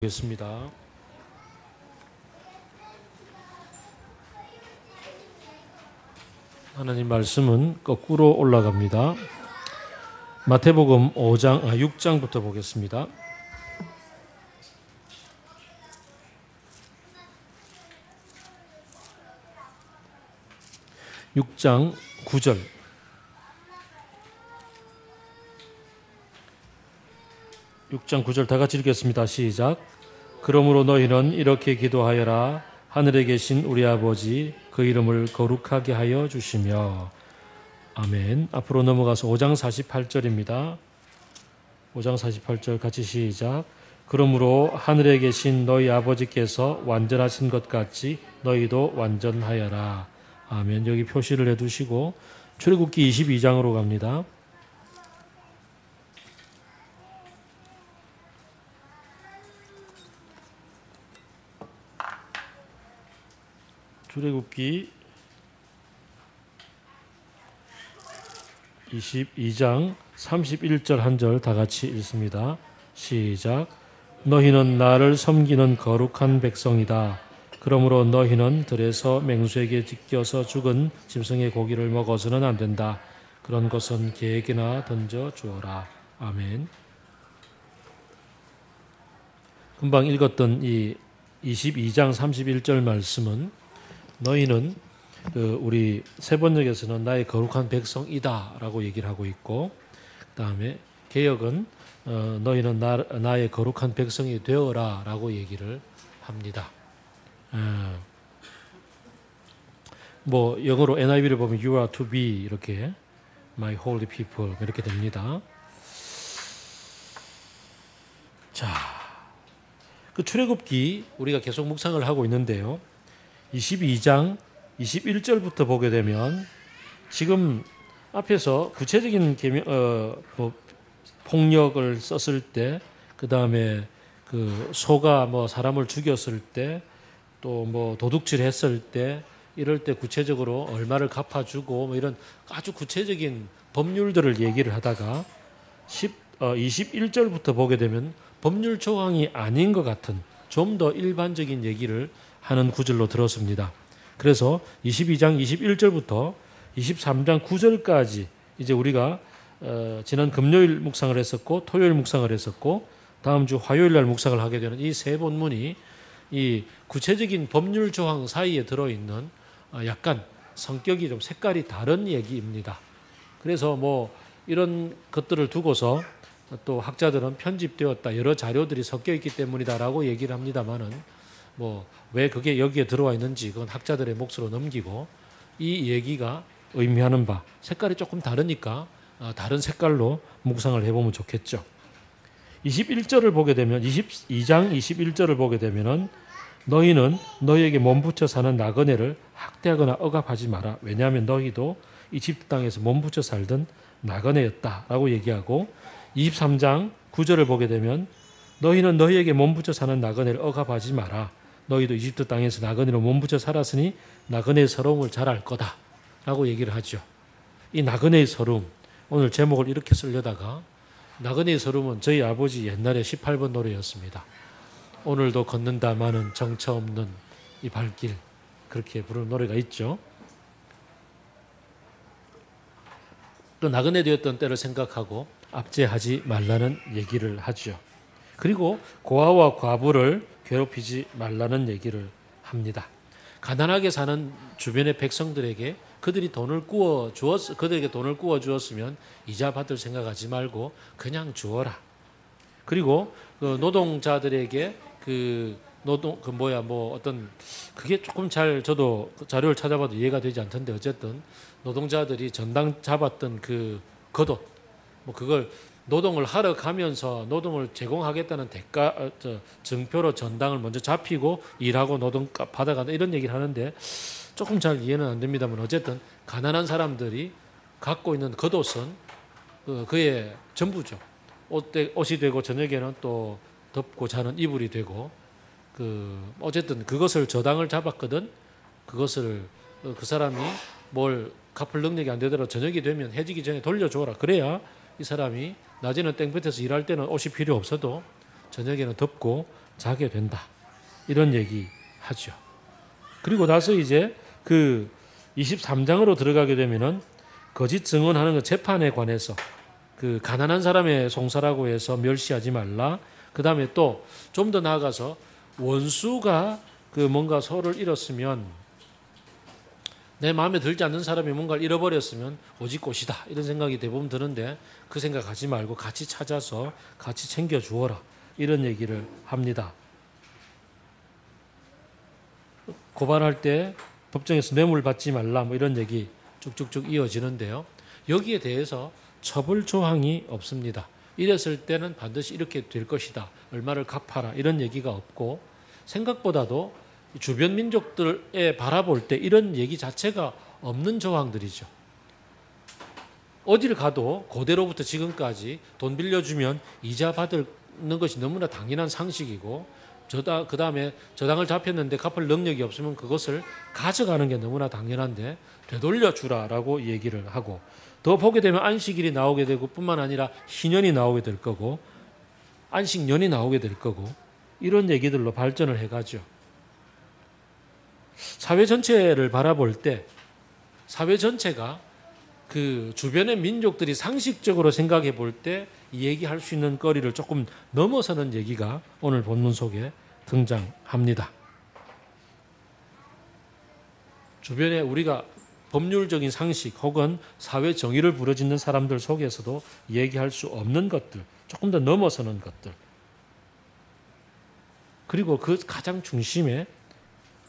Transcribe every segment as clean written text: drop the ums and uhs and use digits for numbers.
겠습니다. 하나님 말씀은 거꾸로 올라갑니다. 마태복음 6장부터 보겠습니다. 6장 9절. 6장 9절 다 같이 읽겠습니다. 시작. 그러므로 너희는 이렇게 기도하여라. 하늘에 계신 우리 아버지, 그 이름을 거룩하게 하여 주시며. 아멘. 앞으로 넘어가서 5장 48절입니다. 5장 48절 같이 시작. 그러므로 하늘에 계신 너희 아버지께서 완전하신 것 같이 너희도 완전하여라. 아멘. 여기 표시를 해두시고 출애굽기 22장으로 갑니다. 출애굽기 22장 31절 한 절 다 같이 읽습니다. 시작. 너희는 나를 섬기는 거룩한 백성이다. 그러므로 너희는 들에서 맹수에게 찢겨서 죽은 짐승의 고기를 먹어서는 안 된다. 그런 것은 개에게나 던져 주어라. 아멘. 금방 읽었던 이 22장 31절 말씀은 너희는 우리 세번역에서는 나의 거룩한 백성이다 라고 얘기를 하고 있고, 그 다음에 개역은 너희는 나의 거룩한 백성이 되어라 라고 얘기를 합니다. 뭐 영어로 NIV를 보면 You are to be 이렇게 My holy people 이렇게 됩니다. 자, 그 출애굽기 우리가 계속 묵상을 하고 있는데요. 22장 21절부터 보게 되면 지금 앞에서 구체적인 폭력을 썼을 때, 그 다음에 그 소가 뭐 사람을 죽였을 때, 또 뭐 도둑질했을 때, 이럴 때 구체적으로 얼마를 갚아주고 뭐 이런 아주 구체적인 법률들을 얘기를 하다가 21절부터 보게 되면 법률 조항이 아닌 것 같은 좀 더 일반적인 얘기를 하는 구절로 들었습니다. 그래서 22장 21절부터 23장 9절까지 이제 우리가 지난 금요일 묵상을 했었고 토요일 묵상을 했었고 다음 주 화요일 날 묵상을 하게 되는 이 세 본문이 이 구체적인 법률 조항 사이에 들어있는 약간 성격이 좀 색깔이 다른 얘기입니다. 그래서 뭐 이런 것들을 두고서 또 학자들은 편집되었다, 여러 자료들이 섞여 있기 때문이다라고 얘기를 합니다만은 뭐 왜 그게 여기에 들어와 있는지 그건 학자들의 몫으로 넘기고, 이 얘기가 의미하는 바 색깔이 조금 다르니까 다른 색깔로 묵상을 해보면 좋겠죠. 21절을 보게 되면 22장 21절을 보게 되면은 너희는 너희에게 몸붙여 사는 나그네를 학대하거나 억압하지 마라. 왜냐하면 너희도 이집트 땅에서 몸붙여 살던 나그네였다라고 얘기하고, 23장 9절을 보게 되면 너희는 너희에게 몸붙여 사는 나그네를 억압하지 마라. 너희도 이집트 땅에서 나그네로 몸붙여 살았으니 나그네의 서러움을 잘 알 거다 라고 얘기를 하죠. 이 나그네의 서러움, 오늘 제목을 이렇게 쓰려다가 나그네의 서러움은 저희 아버지 옛날에 18번 노래였습니다. 오늘도 걷는다마는 정처 없는 이 발길, 그렇게 부르는 노래가 있죠. 또 나그네 되었던 때를 생각하고 압제하지 말라는 얘기를 하죠. 그리고 고아와 과부를 괴롭히지 말라는 얘기를 합니다. 가난하게 사는 주변의 백성들에게 그들에게 돈을 구워 주었으면 이자 받을 생각하지 말고 그냥 주어라. 그리고 그 노동자들에게 그게 조금 잘 저도 자료를 찾아봐도 이해가 되지 않던데, 어쨌든 노동자들이 전당 잡았던 그 겉옷, 뭐 그걸 노동을 하러 가면서 노동을 제공하겠다는 증표로 전당을 먼저 잡히고 일하고 노동 받아간다, 이런 얘기를 하는데 조금 잘 이해는 안 됩니다만, 어쨌든 가난한 사람들이 갖고 있는 겉옷은 그의 전부죠. 옷이 되고 저녁에는 또 덮고 자는 이불이 되고, 어쨌든 그것을 저당을 잡았거든. 그것을 그 사람이 뭘 갚을 능력이 안 되더라도 저녁이 되면 해지기 전에 돌려줘라. 그래야 이 사람이 낮에는 땡볕에서 일할 때는 옷이 필요 없어도 저녁에는 덥고 자게 된다. 이런 얘기 하죠. 그리고 나서 이제 그 23장으로 들어가게 되면은 거짓 증언하는 그 재판에 관해서 그 가난한 사람의 송사라고 해서 멸시하지 말라. 그 다음에 또 좀 더 나아가서 원수가 그 뭔가 소를 잃었으면 내 마음에 들지 않는 사람이 뭔가를 잃어버렸으면 오직 꽃이다. 이런 생각이 대부분 드는데 그 생각하지 말고 같이 찾아서 같이 챙겨주어라. 이런 얘기를 합니다. 고발할 때 법정에서 뇌물 받지 말라 뭐 이런 얘기 쭉쭉쭉 이어지는데요. 여기에 대해서 처벌 조항이 없습니다. 이랬을 때는 반드시 이렇게 될 것이다. 얼마를 갚아라. 이런 얘기가 없고 생각보다도 주변 민족들에 바라볼 때 이런 얘기 자체가 없는 조항들이죠. 어디를 가도 고대로부터 지금까지 돈 빌려주면 이자 받는 것이 너무나 당연한 상식이고 그 다음에 저당을 잡혔는데 갚을 능력이 없으면 그것을 가져가는 게 너무나 당연한데 되돌려주라라고 얘기를 하고 더 보게 되면 안식일이 나오게 되고 뿐만 아니라 희년이 나오게 될 거고 안식년이 나오게 될 거고 이런 얘기들로 발전을 해가죠. 사회 전체를 바라볼 때 사회 전체가 그 주변의 민족들이 상식적으로 생각해 볼 때 얘기할 수 있는 거리를 조금 넘어서는 얘기가 오늘 본문 속에 등장합니다. 주변에 우리가 법률적인 상식 혹은 사회 정의를 부르짖는 사람들 속에서도 얘기할 수 없는 것들, 조금 더 넘어서는 것들. 그리고 그 가장 중심에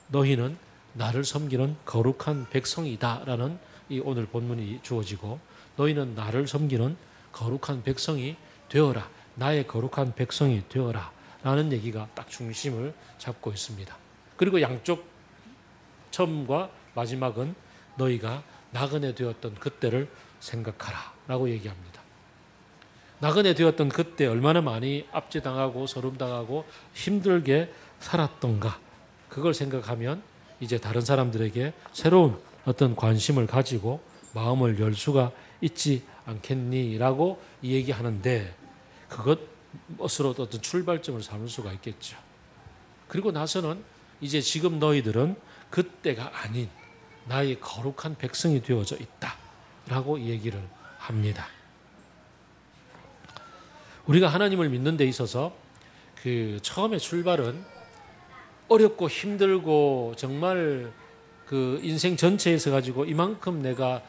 너희는 나를 섬기는 거룩한 백성이다라는 이 오늘 본문이 주어지고 너희는 나를 섬기는 거룩한 백성이 되어라. 나의 거룩한 백성이 되어라. 라는 얘기가 딱 중심을 잡고 있습니다. 그리고 양쪽 처음과 마지막은 너희가 나그네 되었던 그때를 생각하라. 라고 얘기합니다. 나그네 되었던 그때 얼마나 많이 압제당하고 서름당하고 힘들게 살았던가. 그걸 생각하면 이제 다른 사람들에게 새로운 어떤 관심을 가지고 마음을 열 수가 있지 않겠니라고 이 얘기하는데 그것으로 어떤 출발점을 삼을 수가 있겠죠. 그리고 나서는 이제 지금 너희들은 그때가 아닌 나의 거룩한 백성이 되어져 있다라고 얘기를 합니다. 우리가 하나님을 믿는 데 있어서 그 처음에 출발은 어렵고 힘들고 정말 그 인생 전체에서 가지고 이만큼 내가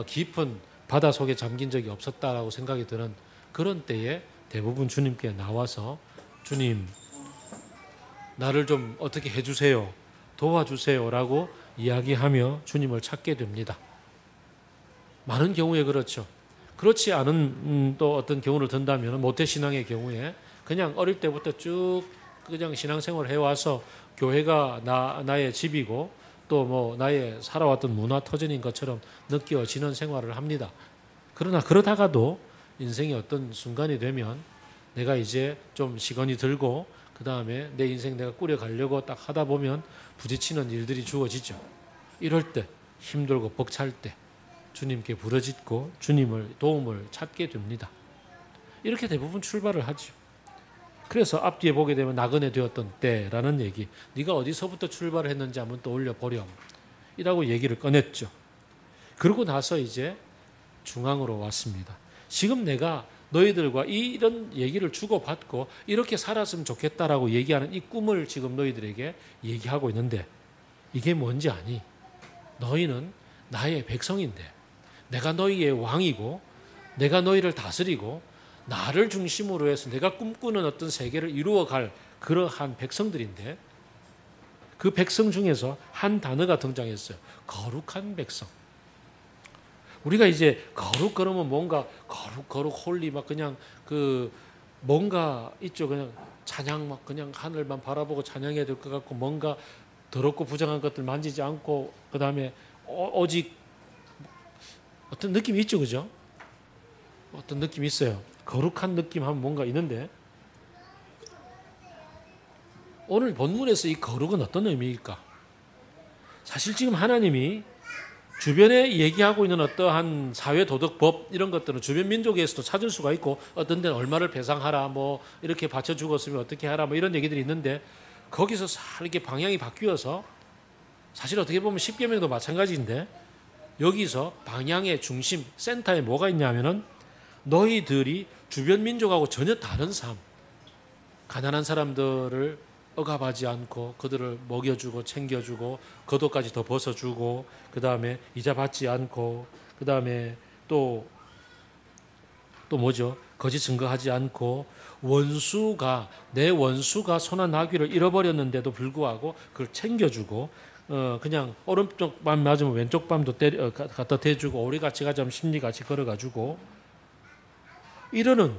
깊은 바다 속에 잠긴 적이 없었다라고 생각이 드는 그런 때에 대부분 주님께 나와서 주님 나를 좀 어떻게 해주세요. 도와주세요라고 이야기하며 주님을 찾게 됩니다. 많은 경우에 그렇죠. 그렇지 않은 또 어떤 경우를 든다면 모태신앙의 경우에 그냥 어릴 때부터 쭉 그냥 신앙생활을 해와서 교회가 나의 집이고 또 뭐 나의 살아왔던 문화 터전인 것처럼 느껴지는 생활을 합니다. 그러나 그러다가도 인생의 어떤 순간이 되면 내가 이제 좀 시간이 들고 그 다음에 내 인생 내가 꾸려가려고 딱 하다 보면 부딪히는 일들이 주어지죠. 이럴 때 힘들고 벅찰 때 주님께 부르짖고 주님을 도움을 찾게 됩니다. 이렇게 대부분 출발을 하죠. 그래서 앞뒤에 보게 되면 나그네 되었던 때라는 얘기, 네가 어디서부터 출발을 했는지 한번 떠올려 보렴 이라고 얘기를 꺼냈죠. 그러고 나서 이제 중앙으로 왔습니다. 지금 내가 너희들과 이런 얘기를 주고받고 이렇게 살았으면 좋겠다라고 얘기하는 이 꿈을 지금 너희들에게 얘기하고 있는데 이게 뭔지 아니? 너희는 나의 백성인데 내가 너희의 왕이고 내가 너희를 다스리고 나를 중심으로 해서 내가 꿈꾸는 어떤 세계를 이루어갈 그러한 백성들인데 그 백성 중에서 한 단어가 등장했어요. 거룩한 백성. 우리가 이제 거룩 그러면 뭔가 거룩 홀리 막 그냥 그 뭔가 있죠. 그냥 찬양 막 그냥 하늘만 바라보고 찬양해야 될 것 같고 뭔가 더럽고 부정한 것들 만지지 않고 그 다음에 오직 어떤 느낌이 있죠. 그죠? 어떤 느낌이 있어요. 거룩한 느낌 하면 뭔가 있는데 오늘 본문에서 이 거룩은 어떤 의미일까? 사실 지금 하나님이 주변에 얘기하고 있는 어떠한 사회도덕법 이런 것들은 주변 민족에서도 찾을 수가 있고 어떤 데는 얼마를 배상하라 뭐 이렇게 바쳐 죽었으면 어떻게 하라 뭐 이런 얘기들이 있는데 거기서 이렇게 방향이 바뀌어서 사실 어떻게 보면 십계명도 마찬가지인데 여기서 방향의 중심 센터에 뭐가 있냐면은 너희들이 주변 민족하고 전혀 다른 삶 가난한 사람들을 억압하지 않고 그들을 먹여주고 챙겨주고 겉옷까지 더 벗어주고 그 다음에 이자 받지 않고 그 다음에 또 뭐죠? 거짓 증거하지 않고 내 원수가 소나 나귀를 잃어버렸는데도 불구하고 그걸 챙겨주고 그냥 오른쪽 밤 맞으면 왼쪽 밤도 갖다 대주고 우리 같이 가자면 심리 같이 걸어가지고 이러는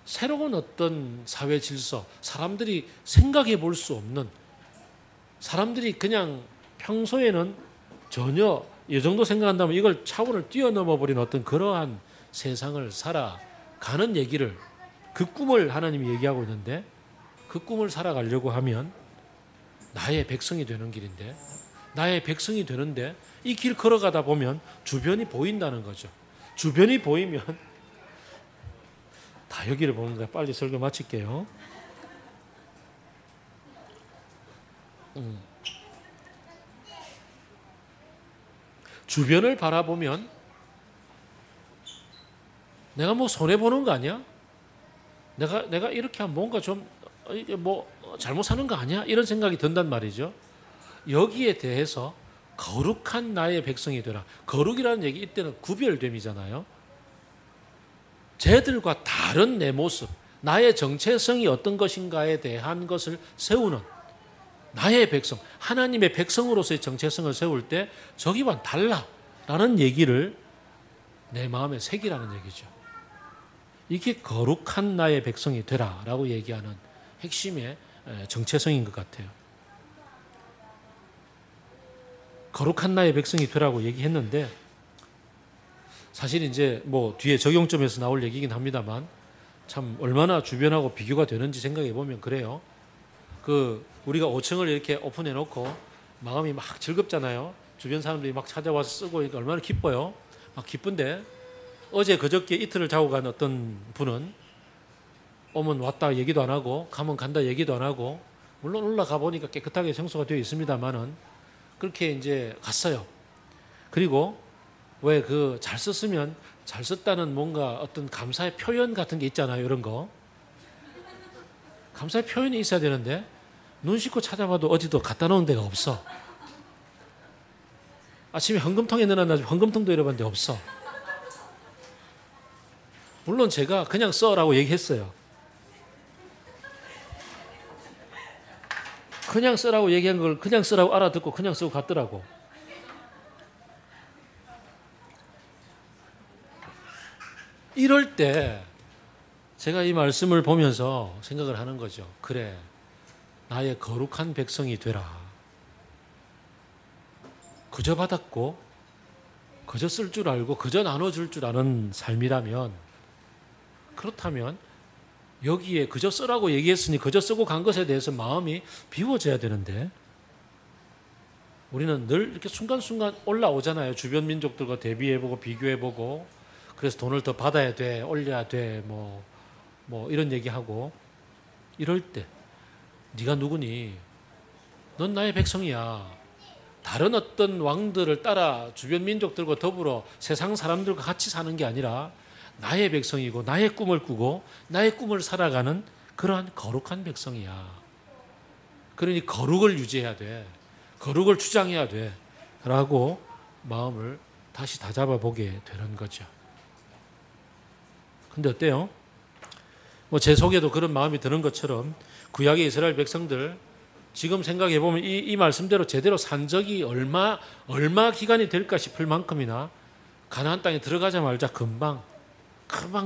새로운 어떤 사회 질서, 사람들이 생각해 볼 수 없는, 사람들이 그냥 평소에는 전혀 이 정도 생각한다면 이걸 차원을 뛰어넘어 버린 어떤 그러한 세상을 살아가는 얘기를 그 꿈을 하나님이 얘기하고 있는데 그 꿈을 살아가려고 하면 나의 백성이 되는 길인데 나의 백성이 되는데 이 길 걸어가다 보면 주변이 보인다는 거죠. 주변이 보이면 다 여기를 보는데 빨리 설교 마칠게요. 주변을 바라보면 내가 뭐 손해보는 거 아니야? 내가 이렇게 하면 뭔가 좀 이게 뭐 잘못 사는 거 아니야? 이런 생각이 든단 말이죠. 여기에 대해서 거룩한 나의 백성이 되라. 거룩이라는 얘기 이때는 구별됨이잖아요. 쟤들과 다른 내 모습, 나의 정체성이 어떤 것인가에 대한 것을 세우는 나의 백성, 하나님의 백성으로서의 정체성을 세울 때 저기와는 달라라는 얘기를 내 마음에 새기라는 얘기죠. 이게 거룩한 나의 백성이 되라라고 얘기하는 핵심의 정체성인 것 같아요. 거룩한 나의 백성이 되라고 얘기했는데 사실 이제 뭐 뒤에 적용점에서 나올 얘기긴 합니다만 참 얼마나 주변하고 비교가 되는지 생각해 보면 그래요. 우리가 5층을 이렇게 오픈해 놓고 마음이 막 즐겁잖아요. 주변 사람들이 막 찾아와서 쓰고 이게 얼마나 기뻐요. 막 기쁜데 어제 그저께 이틀을 자고 간 어떤 분은 오면 왔다 얘기도 안 하고 가면 간다 얘기도 안 하고 물론 올라가 보니까 깨끗하게 청소가 되어 있습니다만은 그렇게 이제 갔어요. 그리고 왜 잘 썼으면 잘 썼다는 뭔가 어떤 감사의 표현 같은 게 있잖아요. 이런 거. 감사의 표현이 있어야 되는데 눈 씻고 찾아봐도 어디도 갖다 놓은 데가 없어. 아침에 헌금통에 넣어놨는데 헌금통도 잃어봤는데 없어. 물론 제가 그냥 써라고 얘기했어요. 그냥 쓰라고 얘기한 걸 그냥 쓰라고 알아듣고 그냥 쓰고 갔더라고. 이럴 때 제가 이 말씀을 보면서 생각을 하는 거죠. 그래, 나의 거룩한 백성이 되라. 그저 받았고 그저 쓸 줄 알고 그저 나눠줄 줄 아는 삶이라면 그렇다면 여기에 그저 쓰라고 얘기했으니 그저 쓰고 간 것에 대해서 마음이 비워져야 되는데 우리는 늘 이렇게 순간순간 올라오잖아요. 주변 민족들과 대비해보고 비교해보고 그래서 돈을 더 받아야 돼, 올려야 돼, 뭐 이런 얘기하고 이럴 때 네가 누구니? 넌 나의 백성이야. 다른 어떤 왕들을 따라 주변 민족들과 더불어 세상 사람들과 같이 사는 게 아니라 나의 백성이고 나의 꿈을 꾸고 나의 꿈을 살아가는 그러한 거룩한 백성이야. 그러니 거룩을 유지해야 돼. 거룩을 주장해야 돼. 라고 마음을 다시 다잡아보게 되는 거죠. 근데 어때요? 뭐 제 속에도 그런 마음이 드는 것처럼 구약의 이스라엘 백성들 지금 생각해 보면 이 말씀대로 제대로 산 적이 얼마 기간이 될까 싶을 만큼이나 가나안 땅에 들어가자마자 금방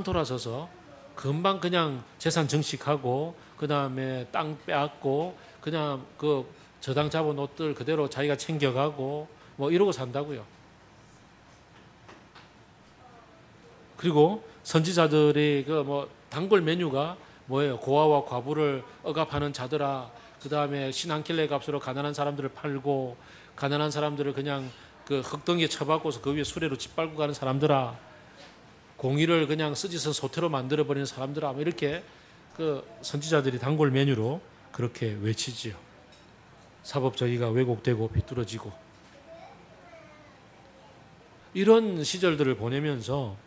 돌아서서 금방 그냥 재산 증식하고 그 다음에 땅 빼앗고 그냥 그 저당 잡은 옷들 그대로 자기가 챙겨가고 뭐 이러고 산다고요. 그리고 선지자들의 그 뭐 단골 메뉴가 뭐예요? 고아와 과부를 억압하는 자들아. 그 다음에 신한킬레 값으로 가난한 사람들을 팔고 가난한 사람들을 그냥 그 흙덩이에 쳐박고서 그 위에 수레로 짓밟고 가는 사람들아, 공의를 그냥 쓰지선 소태로 만들어버리는 사람들아, 이렇게 그 선지자들이 단골 메뉴로 그렇게 외치지요. 사법정의가 왜곡되고 비뚤어지고 이런 시절들을 보내면서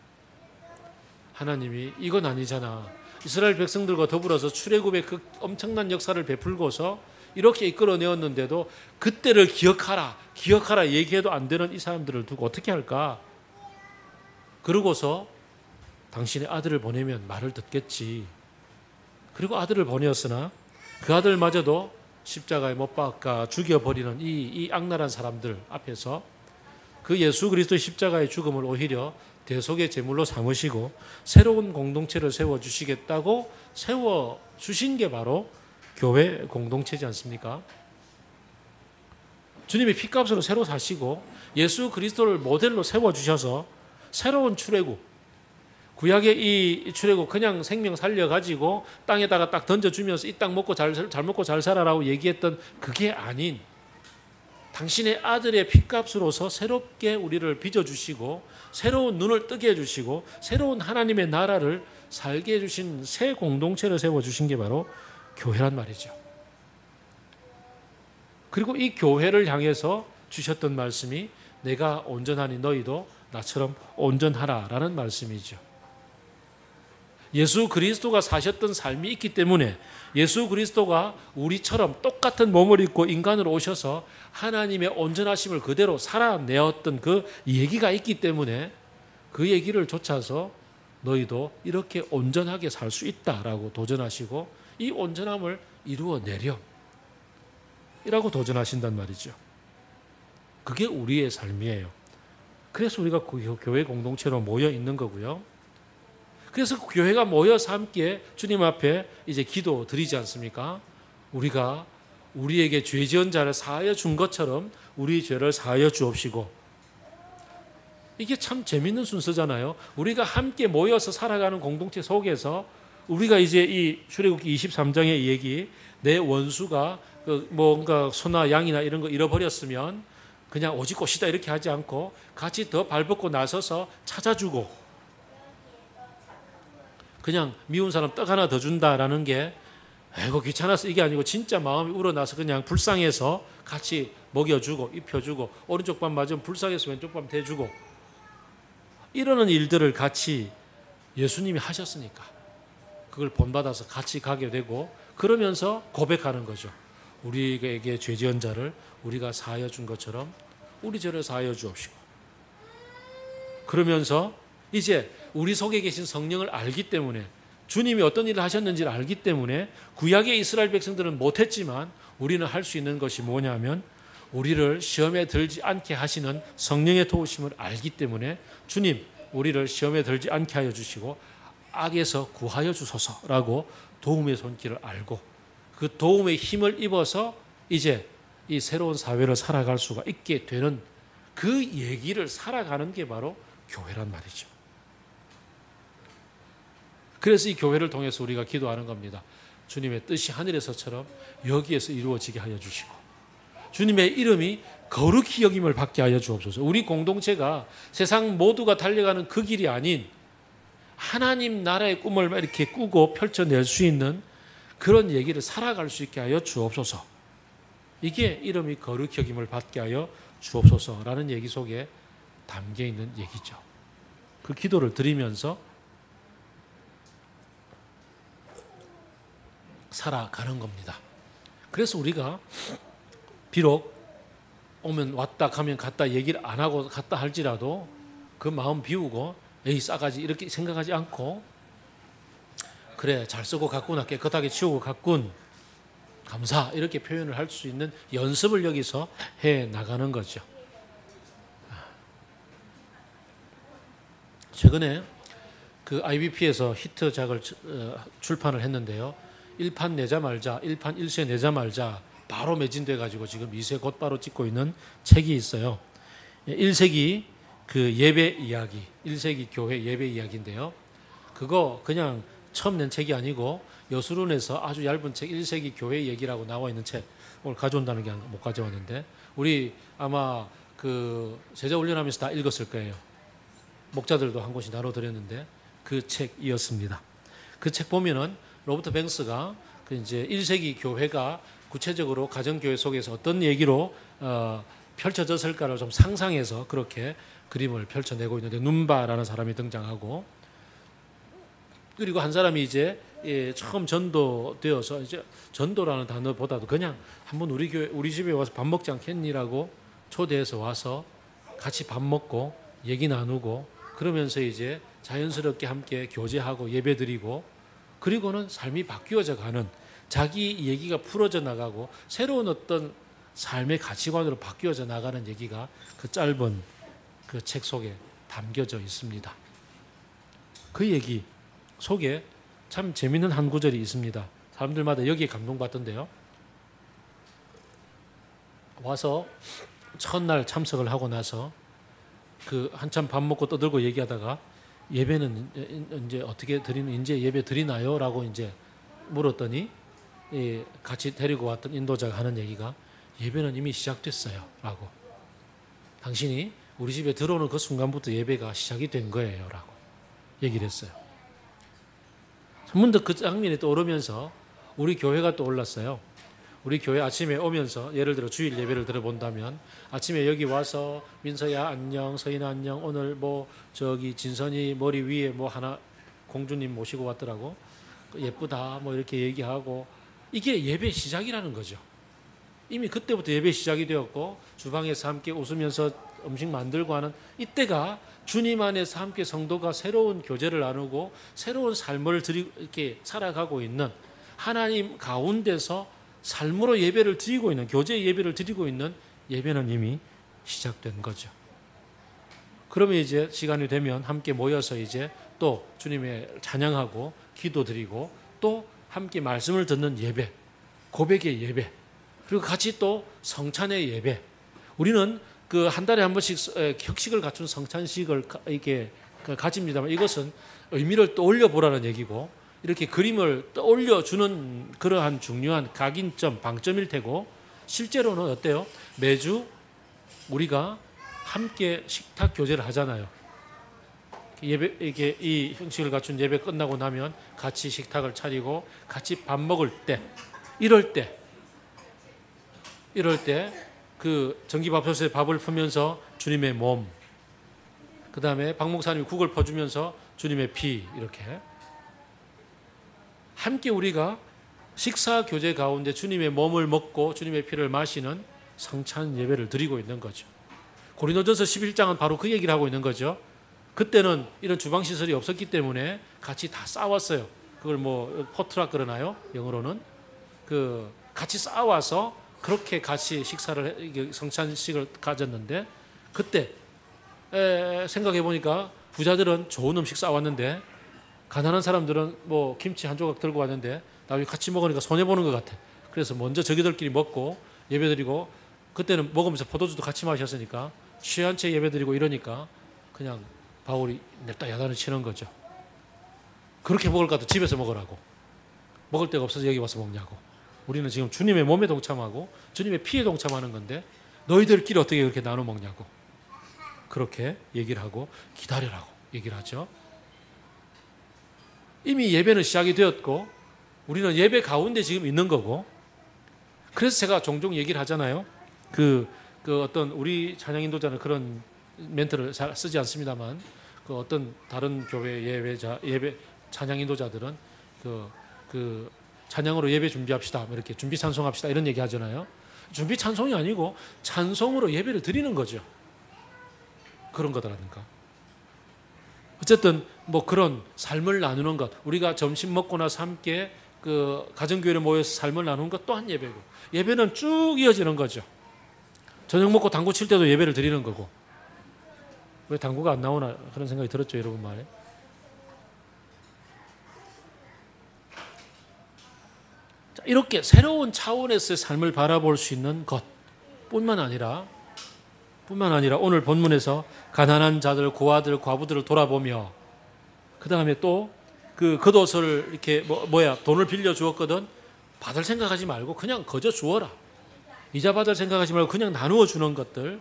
하나님이 이건 아니잖아. 이스라엘 백성들과 더불어서 출애굽의 그 엄청난 역사를 베풀고서 이렇게 이끌어내었는데도 그때를 기억하라 얘기해도 안 되는 이 사람들을 두고 어떻게 할까? 그러고서 당신의 아들을 보내면 말을 듣겠지. 그리고 아들을 보내었으나 그 아들마저도 십자가에 못 박아 죽여버리는 이 악랄한 사람들 앞에서 그 예수 그리스도의 십자가의 죽음을 오히려 대속의 제물로 삼으시고 새로운 공동체를 세워주시겠다고 세워주신 게 바로 교회 공동체지 않습니까? 주님이 피값으로 새로 사시고 예수 그리스도를 모델로 세워주셔서 새로운 출애굽, 구약의 이 출애굽 그냥 생명 살려가지고 땅에다가 딱 던져주면서 이 땅 먹고 잘 먹고 잘 살아라고 얘기했던 그게 아닌 당신의 아들의 피값으로서 새롭게 우리를 빚어주시고 새로운 눈을 뜨게 해주시고 새로운 하나님의 나라를 살게 해주신 새 공동체를 세워주신 게 바로 교회란 말이죠. 그리고 이 교회를 향해서 주셨던 말씀이 내가 온전하니 너희도 나처럼 온전하라라는 말씀이죠. 예수 그리스도가 사셨던 삶이 있기 때문에 예수 그리스도가 우리처럼 똑같은 몸을 입고 인간으로 오셔서 하나님의 온전하심을 그대로 살아내었던 그 얘기가 있기 때문에 그 얘기를 좇아서 너희도 이렇게 온전하게 살 수 있다라고 도전하시고 이 온전함을 이루어내렴 이라고 도전하신단 말이죠. 그게 우리의 삶이에요. 그래서 우리가 교회 공동체로 모여 있는 거고요. 그래서 교회가 모여서 함께 주님 앞에 이제 기도 드리지 않습니까? 우리가 우리에게 죄 지은 자를 사하여 준 것처럼 우리 죄를 사하여 주옵시고. 이게 참 재밌는 순서잖아요. 우리가 함께 모여서 살아가는 공동체 속에서 우리가 이제 이 출애굽기 23장의 얘기, 내 원수가 뭔가 소나 양이나 이런 거 잃어버렸으면 그냥 오직 것이다 이렇게 하지 않고 같이 더 발벗고 나서서 찾아주고 그냥 미운 사람 떡 하나 더 준다라는 게 아이고 귀찮아서 이게 아니고 진짜 마음이 우러나서 그냥 불쌍해서 같이 먹여주고 입혀주고 오른쪽 밥 맞으면 불쌍해서 왼쪽 밥 대주고 이러는 일들을 같이 예수님이 하셨으니까 그걸 본받아서 같이 가게 되고 그러면서 고백하는 거죠. 우리에게 죄 지은 자를 우리가 사하여 준 것처럼 우리 죄를 사하여 주옵시고. 그러면서 이제 우리 속에 계신 성령을 알기 때문에 주님이 어떤 일을 하셨는지를 알기 때문에 구약의 이스라엘 백성들은 못했지만 우리는 할 수 있는 것이 뭐냐면 우리를 시험에 들지 않게 하시는 성령의 도우심을 알기 때문에 주님 우리를 시험에 들지 않게 하여 주시고 악에서 구하여 주소서라고 도움의 손길을 알고 그 도움의 힘을 입어서 이제 이 새로운 사회를 살아갈 수가 있게 되는 그 얘기를 살아가는 게 바로 교회란 말이죠. 그래서 이 교회를 통해서 우리가 기도하는 겁니다. 주님의 뜻이 하늘에서처럼 여기에서 이루어지게 하여 주시고 주님의 이름이 거룩히 여김을 받게 하여 주옵소서. 우리 공동체가 세상 모두가 달려가는 그 길이 아닌 하나님 나라의 꿈을 이렇게 꾸고 펼쳐낼 수 있는 그런 얘기를 살아갈 수 있게 하여 주옵소서. 이게 이름이 거룩히 여김을 받게 하여 주옵소서라는 얘기 속에 담겨 있는 얘기죠. 그 기도를 드리면서 살아가는 겁니다. 그래서 우리가 비록 오면 왔다 가면 갔다 얘기를 안 하고 갔다 할지라도 그 마음 비우고 에이 싸가지 이렇게 생각하지 않고 그래 잘 쓰고 갔구나 깨끗하게 치우고 갔군 감사 이렇게 표현을 할 수 있는 연습을 여기서 해 나가는 거죠. 최근에 그 IBP에서 히트작을 출판을 했는데요. 1판 내자말자 1판 1쇄 내자말자 바로 매진돼 가지고 지금 2쇄 곧바로 찍고 있는 책이 있어요. 1세기 그 예배 이야기 1세기 교회 예배 이야기인데요. 그거 그냥 처음 낸 책이 아니고 여수론에서 아주 얇은 책 1세기 교회 얘기라고 나와 있는 책 오늘 가져온다는 게 못 가져왔는데 우리 아마 그 제자 훈련하면서 다 읽었을 거예요. 목자들도 한 권씩 나눠드렸는데 그 책이었습니다. 그 책 보면은 로버트 뱅스가 그 이제 1세기 교회가 구체적으로 가정교회 속에서 어떤 얘기로 펼쳐졌을까를 좀 상상해서 그렇게 그림을 펼쳐내고 있는데, 눈바라는 사람이 등장하고, 그리고 한 사람이 이제 처음 전도되어서, 이제 전도라는 단어보다도 그냥 한번 우리 교회, 우리 집에 와서 밥 먹지 않겠니라고 초대해서 와서 같이 밥 먹고 얘기 나누고, 그러면서 이제 자연스럽게 함께 교제하고 예배드리고, 그리고는 삶이 바뀌어져 가는, 자기 얘기가 풀어져 나가고 새로운 어떤 삶의 가치관으로 바뀌어져 나가는 얘기가 그 짧은 그 책 속에 담겨져 있습니다. 그 얘기 속에 참 재미있는 한 구절이 있습니다. 사람들마다 여기에 감동받던데요. 와서 첫날 참석을 하고 나서 그 한참 밥 먹고 떠들고 얘기하다가, 예배는 이제 어떻게 드리는, 이제 예배 드리나요? 라고 이제 물었더니, 같이 데리고 왔던 인도자가 하는 얘기가, 예배는 이미 시작됐어요 라고. 당신이 우리 집에 들어오는 그 순간부터 예배가 시작이 된 거예요 라고 얘기를 했어요. 문득 그 장면이 떠오르면서 우리 교회가 떠올랐어요. 우리 교회 아침에 오면서, 예를 들어 주일 예배를 들어본다면, 아침에 여기 와서 민서야 안녕, 서인아 안녕, 오늘 뭐 저기 진선이 머리 위에 뭐 하나 공주님 모시고 왔더라고, 예쁘다 뭐 이렇게 얘기하고, 이게 예배 시작이라는 거죠. 이미 그때부터 예배 시작이 되었고, 주방에서 함께 웃으면서 음식 만들고 하는 이때가 주님 안에서 함께 성도가 새로운 교제를 나누고 새로운 삶을 이렇게 살아가고 있는, 하나님 가운데서 삶으로 예배를 드리고 있는, 교제 예배를 드리고 있는 예배는 이미 시작된 거죠. 그러면 이제 시간이 되면 함께 모여서 이제 또 주님의 찬양하고 기도드리고, 또 함께 말씀을 듣는 예배, 고백의 예배, 그리고 같이 또 성찬의 예배. 우리는 그 한 달에 한 번씩 격식을 갖춘 성찬식을 이렇게 가집니다만, 이것은 의미를 떠올려 보라는 얘기고, 이렇게 그림을 떠올려 주는 그러한 중요한 각인점, 방점일 테고, 실제로는 어때요? 매주 우리가 함께 식탁 교제를 하잖아요. 예배, 이게 이 형식을 갖춘 예배 끝나고 나면 같이 식탁을 차리고 같이 밥 먹을 때, 이럴 때 그 전기밥솥에 밥을 풀면서 주님의 몸, 그 다음에 박 목사님이 국을 퍼주면서 주님의 피, 이렇게 함께 우리가 식사 교제 가운데 주님의 몸을 먹고 주님의 피를 마시는 성찬 예배를 드리고 있는 거죠. 고린도전서 11장은 바로 그 얘기를 하고 있는 거죠. 그때는 이런 주방시설이 없었기 때문에 같이 다 싸웠어요. 그걸 뭐 포트락 그러나요? 영어로는. 그 같이 싸워서 그렇게 같이 식사를, 성찬식을 가졌는데, 그때 생각해 보니까 부자들은 좋은 음식 싸왔는데 가난한 사람들은 뭐 김치 한 조각 들고 왔는데 나중에 같이 먹으니까 손해보는 것 같아. 그래서 먼저 저기들끼리 먹고 예배드리고, 그때는 먹으면서 포도주도 같이 마셨으니까 취한 채 예배드리고, 이러니까 그냥 바울이 냅다 야단을 치는 거죠. 그렇게 먹을 것도 집에서 먹으라고. 먹을 데가 없어서 여기 와서 먹냐고. 우리는 지금 주님의 몸에 동참하고 주님의 피에 동참하는 건데 너희들끼리 어떻게 그렇게 나눠 먹냐고. 그렇게 얘기를 하고 기다리라고 얘기를 하죠. 이미 예배는 시작이 되었고 우리는 예배 가운데 지금 있는 거고, 그래서 제가 종종 얘기를 하잖아요. 그 어떤 우리 찬양 인도자는 그런 멘트를 잘 쓰지 않습니다만, 그 어떤 다른 교회 예배 찬양 인도자들은 그 찬양으로 예배 준비합시다, 이렇게 준비 찬송합시다, 이런 얘기 하잖아요. 준비 찬송이 아니고 찬송으로 예배를 드리는 거죠. 그런 거다라든가. 어쨌든 뭐 그런 삶을 나누는 것, 우리가 점심 먹고 나서 함께 그 가정교회를 모여서 삶을 나누는 것 또한 예배고, 예배는 쭉 이어지는 거죠. 저녁 먹고 당구 칠 때도 예배를 드리는 거고. 왜 당구가 안 나오나 그런 생각이 들었죠, 여러분 말에. 자, 이렇게 새로운 차원에서의 삶을 바라볼 수 있는 것뿐만 아니라 오늘 본문에서 가난한 자들, 고아들, 과부들을 돌아보며, 그 다음에 또 그 겉옷을 이렇게 돈을 빌려 주었거든 받을 생각하지 말고 그냥 거저 주어라. 이자 받을 생각하지 말고 그냥 나누어 주는 것들,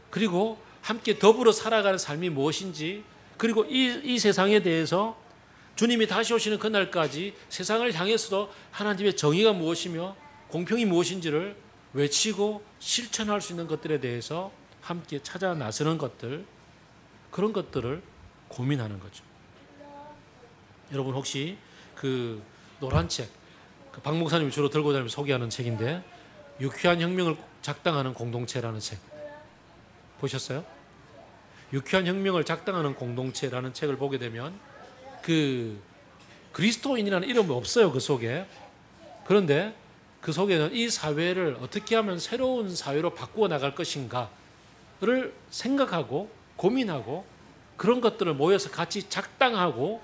그리고 함께 더불어 살아가는 삶이 무엇인지, 그리고 이 세상에 대해서 주님이 다시 오시는 그날까지 세상을 향해서도 하나님의 정의가 무엇이며 공평이 무엇인지를 외치고 실천할 수 있는 것들에 대해서 함께 찾아 나서는 것들, 그런 것들을 고민하는 거죠. 여러분 혹시 그 노란 책, 그 박 목사님이 주로 들고 다니면서 소개하는 책인데 유쾌한 혁명을 작당하는 공동체라는 책 보셨어요? 유쾌한 혁명을 작당하는 공동체라는 책을 보게 되면 그 그리스도인이라는 이름이 없어요, 그 속에. 그런데 그 속에는 이 사회를 어떻게 하면 새로운 사회로 바꾸어 나갈 것인가를 생각하고 고민하고 그런 것들을 모여서 같이 작당하고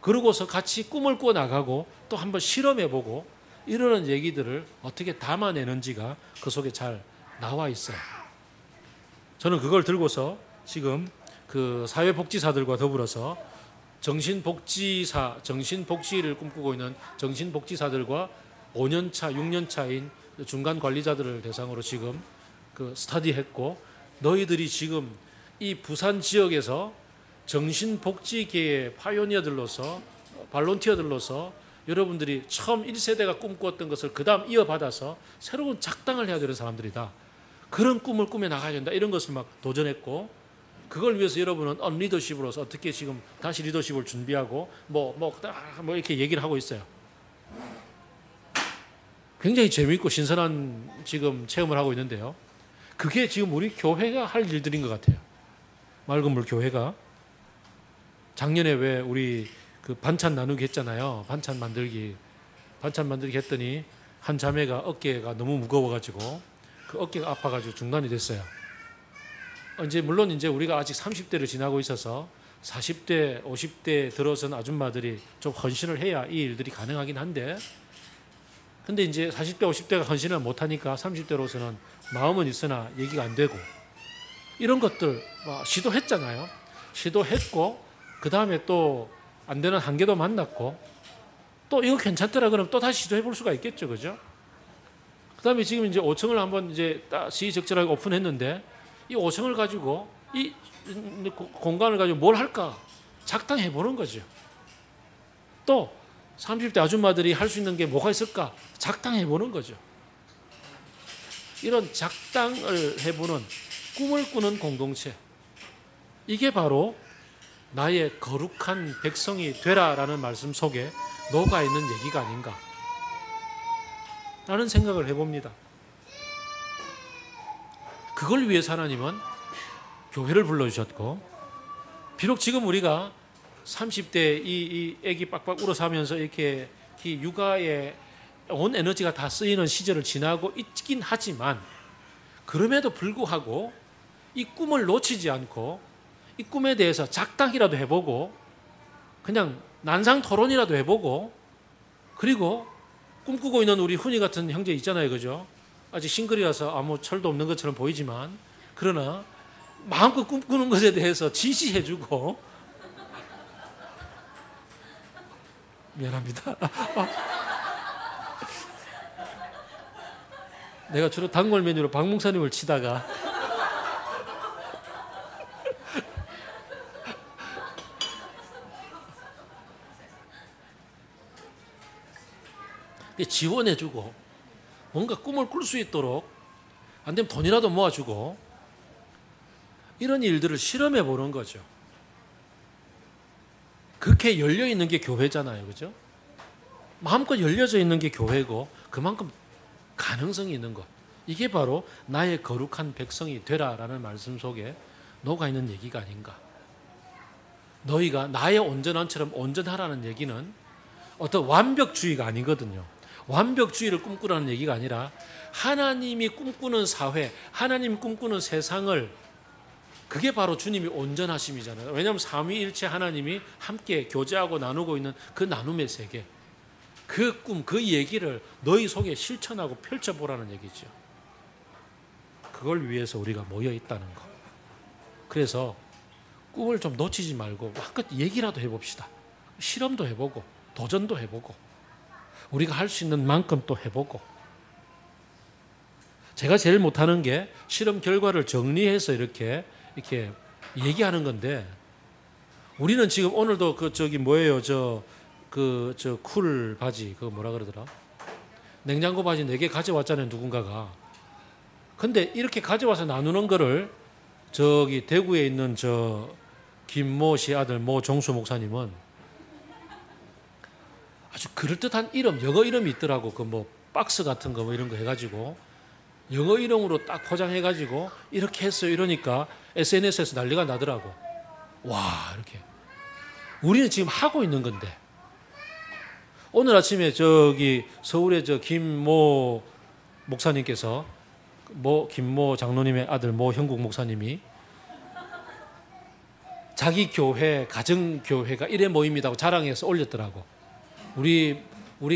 그러고서 같이 꿈을 꾸어 나가고 또 한번 실험해보고 이러는 얘기들을 어떻게 담아내는지가 그 속에 잘 나와 있어요. 저는 그걸 들고서 지금 그 사회복지사들과 더불어서 정신복지를 꿈꾸고 있는 정신복지사들과 5년차, 6년차인 중간 관리자들을 대상으로 지금 그 스터디했고, 너희들이 지금 이 부산 지역에서 정신복지계의 파이오니어들로서, 발론티어들로서 여러분들이 처음 1세대가 꿈꾸었던 것을 그 다음 이어받아서 새로운 작당을 해야 되는 사람들이다. 그런 꿈을 꾸며 나가야 된다. 이런 것을 막 도전했고, 그걸 위해서 여러분은 리더십으로서 어떻게 지금 다시 리더십을 준비하고 뭐 이렇게 얘기를 하고 있어요. 굉장히 재미있고 신선한 지금 체험을 하고 있는데요. 그게 지금 우리 교회가 할 일들인 것 같아요. 맑은물 교회가 작년에 왜 우리 그 반찬 나누기 했잖아요. 반찬 만들기 했더니 한 자매가 어깨가 너무 무거워가지고 그 어깨가 아파가지고 중단이 됐어요. 물론 이제 우리가 아직 30대를 지나고 있어서 40대, 50대 들어선 아줌마들이 좀 헌신을 해야 이 일들이 가능하긴 한데, 근데 이제 40대, 50대가 헌신을 못하니까 30대로서는 마음은 있으나 얘기가 안 되고, 이런 것들 시도했잖아요. 시도했고, 그 다음에 또 안 되는 한계도 만났고, 또 이거 괜찮더라 그러면 또 다시 시도해 볼 수가 있겠죠. 그죠? 그 다음에 지금 이제 5층을 한번 이제 시의적절하게 오픈했는데, 이 5층을 가지고 이 공간을 가지고 뭘 할까 작당해 보는 거죠. 또 30대 아줌마들이 할 수 있는 게 뭐가 있을까 작당해 보는 거죠. 이런 작당을 해보는 꿈을 꾸는 공동체, 이게 바로 나의 거룩한 백성이 되라라는 말씀 속에 녹아있는 얘기가 아닌가 라는 생각을 해봅니다. 그걸 위해서 하나님은 교회를 불러주셨고, 비록 지금 우리가 30대 이 애기 빡빡 울어서 하면서 이렇게 이 육아에 온 에너지가 다 쓰이는 시절을 지나고 있긴 하지만, 그럼에도 불구하고 이 꿈을 놓치지 않고 이 꿈에 대해서 작당이라도 해보고 그냥 난상 토론이라도 해보고, 그리고 꿈꾸고 있는 우리 훈이 같은 형제 있잖아요. 그죠? 아직 싱글이라서 아무 철도 없는 것처럼 보이지만, 그러나 마음껏 꿈꾸는 것에 대해서 지시해주고, 미안합니다. 내가 주로 단골 메뉴로 박 목사님을 치다가 지원해주고 뭔가 꿈을 꿀 수 있도록, 안 되면 돈이라도 모아주고, 이런 일들을 실험해 보는 거죠. 그렇게 열려있는 게 교회잖아요. 그죠? 마음껏 열려져 있는 게 교회고, 그만큼 가능성이 있는 것, 이게 바로 나의 거룩한 백성이 되라라는 말씀 속에 녹아있는 얘기가 아닌가. 너희가 나의 온전함처럼 온전하라는 얘기는 어떤 완벽주의가 아니거든요. 완벽주의를 꿈꾸라는 얘기가 아니라 하나님이 꿈꾸는 사회, 하나님이 꿈꾸는 세상을, 그게 바로 주님이 온전하심이잖아요. 왜냐하면 삼위일체 하나님이 함께 교제하고 나누고 있는 그 나눔의 세계, 그 꿈, 그 얘기를 너희 속에 실천하고 펼쳐보라는 얘기죠. 그걸 위해서 우리가 모여 있다는 거. 그래서 꿈을 좀 놓치지 말고 마음껏 얘기라도 해봅시다. 실험도 해보고 도전도 해보고 우리가 할 수 있는 만큼 또 해보고. 제가 제일 못하는 게 실험 결과를 정리해서 이렇게 얘기하는 건데, 우리는 지금 오늘도 뭐예요? 쿨 바지, 그거 뭐라 그러더라? 냉장고 바지 4개 가져왔잖아요, 누군가가. 근데 이렇게 가져와서 나누는 거를 대구에 있는 김모 씨 아들 모 종수 목사님은 아주 그럴듯한 이름, 영어 이름이 있더라고. 박스 같은 거 이런 거 해가지고 영어 이름으로 딱 포장해가지고 이렇게 했어요. 이러니까 SNS에서 난리가 나더라고. 와, 이렇게. 우리는 지금 하고 있는 건데. 오늘 아침에 서울의 김모 목사님께서 김모 장로님의 아들 모 형국 목사님이 자기 교회, 가정교회가 이래 모입니다고 자랑해서 올렸더라고. 우리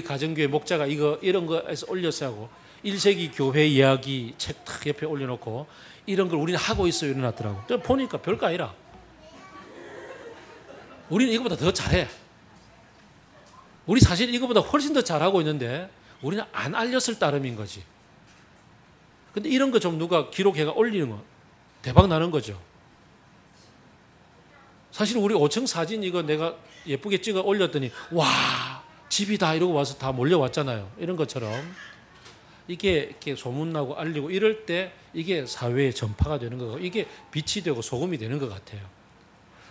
가정교회 목자가 이런 거에서 올렸어요 하고 1세기 교회 이야기 책 탁 옆에 올려놓고 이런 걸 우리는 하고 있어요 이러놨더라고. 보니까 별거 아니라 우리는 이거보다 더 잘해. 우리 사실 이거보다 훨씬 더 잘하고 있는데 우리는 안 알렸을 따름인 거지. 근데 이런 거 좀 누가 기록해가 올리는 거 대박 나는 거죠. 사실 우리 5층 사진 이거 내가 예쁘게 찍어 올렸더니 와, 집이다 이러고 와서 다 몰려왔잖아요. 이런 것처럼 이게 이렇게 소문나고 알리고 이럴 때 이게 사회에 전파가 되는 거고 이게 빛이 되고 소금이 되는 것 같아요.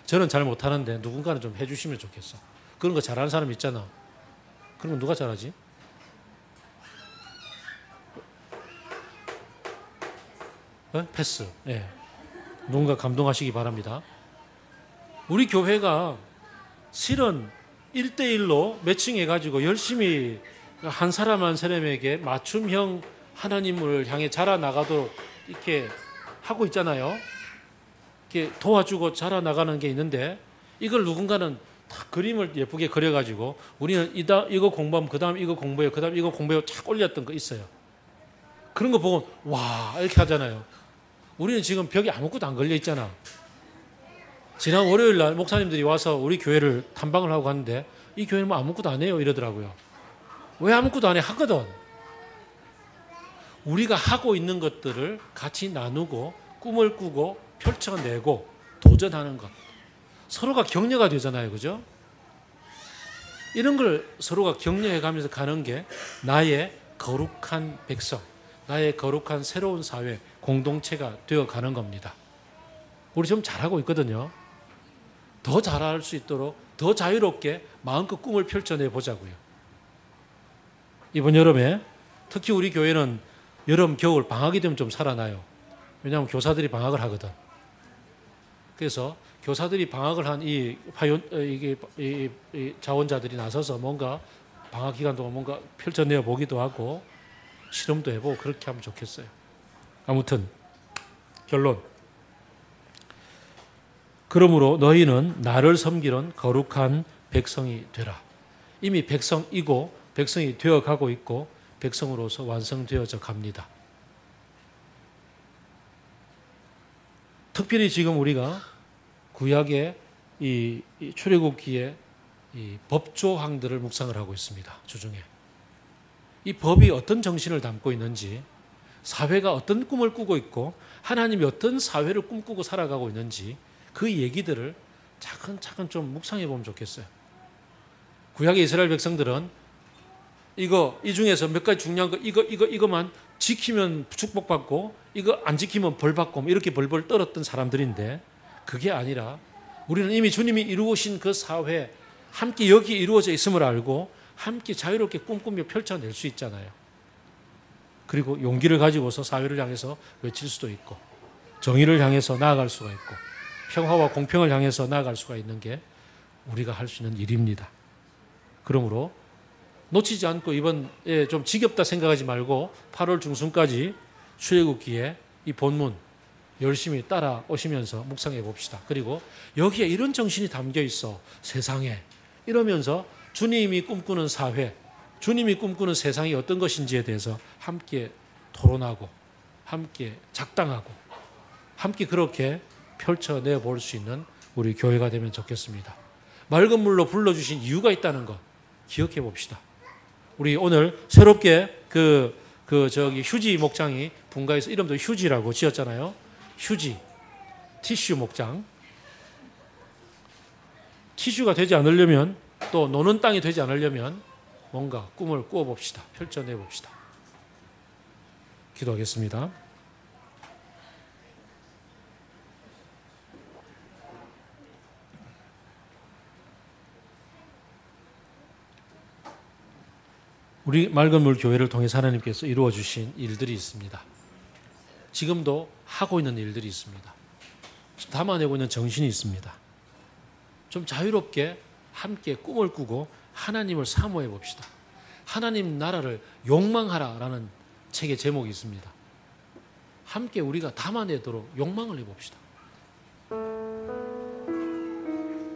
저는 잘 못하는데 누군가는 좀 해주시면 좋겠어. 그런 거 잘하는 사람 있잖아. 그런 거 누가 잘하지? 패스. 네. 누군가 감동하시기 바랍니다. 우리 교회가 실은 1대1로 매칭해가지고 열심히 한 사람 한 사람에게 맞춤형 하나님을 향해 자라나가도록 이렇게 하고 있잖아요. 이렇게 도와주고 자라나가는 게 있는데 이걸 누군가는 다 그림을 예쁘게 그려가지고 우리는 이거 공부하면 그 다음 이거 공부해요. 그 다음 이거 공부해요. 착 올렸던 거 있어요. 그런 거 보고 와 이렇게 하잖아요. 우리는 지금 벽에 아무것도 안 걸려 있잖아. 지난 월요일 날 목사님들이 와서 우리 교회를 탐방을 하고 갔는데 이 교회는 뭐 아무것도 안 해요 이러더라고요. 왜 아무것도 안 해? 하거든. 우리가 하고 있는 것들을 같이 나누고 꿈을 꾸고 펼쳐내고 도전하는 것. 서로가 격려가 되잖아요. 그죠? 이런 걸 서로가 격려해 가면서 가는 게 나의 거룩한 백성, 나의 거룩한 새로운 사회, 공동체가 되어 가는 겁니다. 우리 지금 잘하고 있거든요. 더 잘할 수 있도록 더 자유롭게 마음껏 꿈을 펼쳐내 보자고요. 이번 여름에 특히 우리 교회는 여름, 겨울 방학이 되면 좀 살아나요. 왜냐하면 교사들이 방학을 하거든. 그래서 교사들이 방학을 한 이 자원자들이 나서서 뭔가 방학 기간 동안 뭔가 펼쳐내어 보기도 하고 실험도 해보고 그렇게 하면 좋겠어요. 아무튼 결론. 그러므로 너희는 나를 섬기는 거룩한 백성이 되라. 이미 백성이고 백성이 되어가고 있고 백성으로서 완성되어져 갑니다. 특별히 지금 우리가 구약의 이 출애굽기의 이 법조항들을 묵상을 하고 있습니다. 주중에. 이 법이 어떤 정신을 담고 있는지, 사회가 어떤 꿈을 꾸고 있고 하나님이 어떤 사회를 꿈꾸고 살아가고 있는지 그 얘기들을 차근차근 좀 묵상해 보면 좋겠어요. 구약의 이스라엘 백성들은 이 중에서 몇 가지 중요한 거 이거만 지키면 축복받고 이거 안 지키면 벌받고 이렇게 벌벌 떨었던 사람들인데 그게 아니라 우리는 이미 주님이 이루신 그 사회 함께 여기 이루어져 있음을 알고 함께 자유롭게 꿈꾸며 펼쳐낼 수 있잖아요. 그리고 용기를 가지고서 사회를 향해서 외칠 수도 있고 정의를 향해서 나아갈 수가 있고 평화와 공평을 향해서 나아갈 수가 있는 게 우리가 할 수 있는 일입니다. 그러므로 놓치지 않고 이번에 좀 지겹다 생각하지 말고 8월 중순까지 출애굽기에 이 본문 열심히 따라오시면서 묵상해 봅시다. 그리고 여기에 이런 정신이 담겨 있어 세상에 이러면서 주님이 꿈꾸는 사회, 주님이 꿈꾸는 세상이 어떤 것인지에 대해서 함께 토론하고 함께 작당하고 함께 그렇게 펼쳐내 볼 수 있는 우리 교회가 되면 좋겠습니다. 맑은 물로 불러주신 이유가 있다는 것 기억해 봅시다. 우리 오늘 새롭게 휴지 목장이 분가해서 이름도 휴지라고 지었잖아요. 휴지, 티슈 목장. 티슈가 되지 않으려면, 또 노는 땅이 되지 않으려면 뭔가 꿈을 꾸어봅시다. 펼쳐내봅시다. 기도하겠습니다. 우리 맑은물 교회를 통해서 하나님께서 이루어 주신 일들이 있습니다. 지금도 하고 있는 일들이 있습니다. 담아내고 있는 정신이 있습니다. 좀 자유롭게 함께 꿈을 꾸고 하나님을 사모해 봅시다. 하나님 나라를 욕망하라라는 책의 제목이 있습니다. 함께 우리가 담아내도록 욕망을 해봅시다.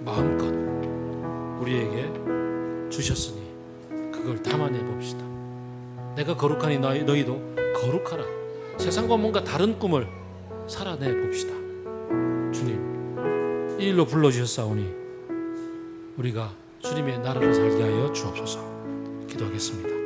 마음껏 우리에게 주셨으니 그걸 담아내 봅시다. 내가 거룩하니 너희도 거룩하라. 세상과 뭔가 다른 꿈을 살아내 봅시다. 주님, 이 일로 불러주셨사오니 우리가 주님의 나라를 살게 하여 주옵소서. 기도하겠습니다.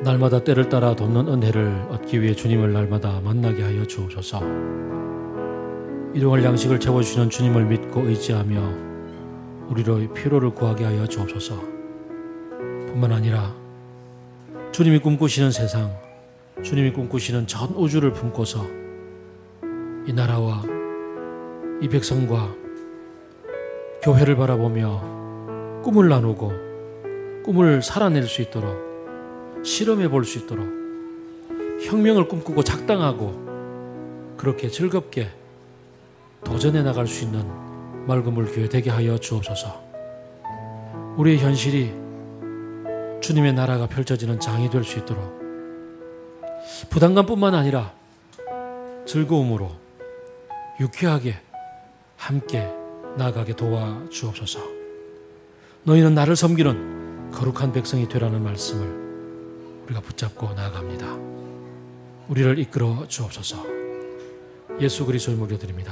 날마다 때를 따라 돕는 은혜를 얻기 위해 주님을 날마다 만나게 하여 주옵소서. 일용할 양식을 채워주시는 주님을 믿고 의지하며 우리의 필요를 구하게 하여 주옵소서. 뿐만 아니라 주님이 꿈꾸시는 세상, 주님이 꿈꾸시는 전 우주를 품고서 이 나라와 이 백성과 교회를 바라보며 꿈을 나누고 꿈을 살아낼 수 있도록, 실험해 볼 수 있도록, 혁명을 꿈꾸고 작당하고 그렇게 즐겁게 도전해 나갈 수 있는 맑은물 교회 되게 하여 주옵소서. 우리의 현실이 주님의 나라가 펼쳐지는 장이 될 수 있도록 부담감뿐만 아니라 즐거움으로 유쾌하게 함께 나아가게 도와주옵소서. 너희는 나를 섬기는 거룩한 백성이 되라는 말씀을 우리가 붙잡고 나아갑니다. 우리를 이끌어 주옵소서. 예수 그리스도의 이름으로 기도드립니다.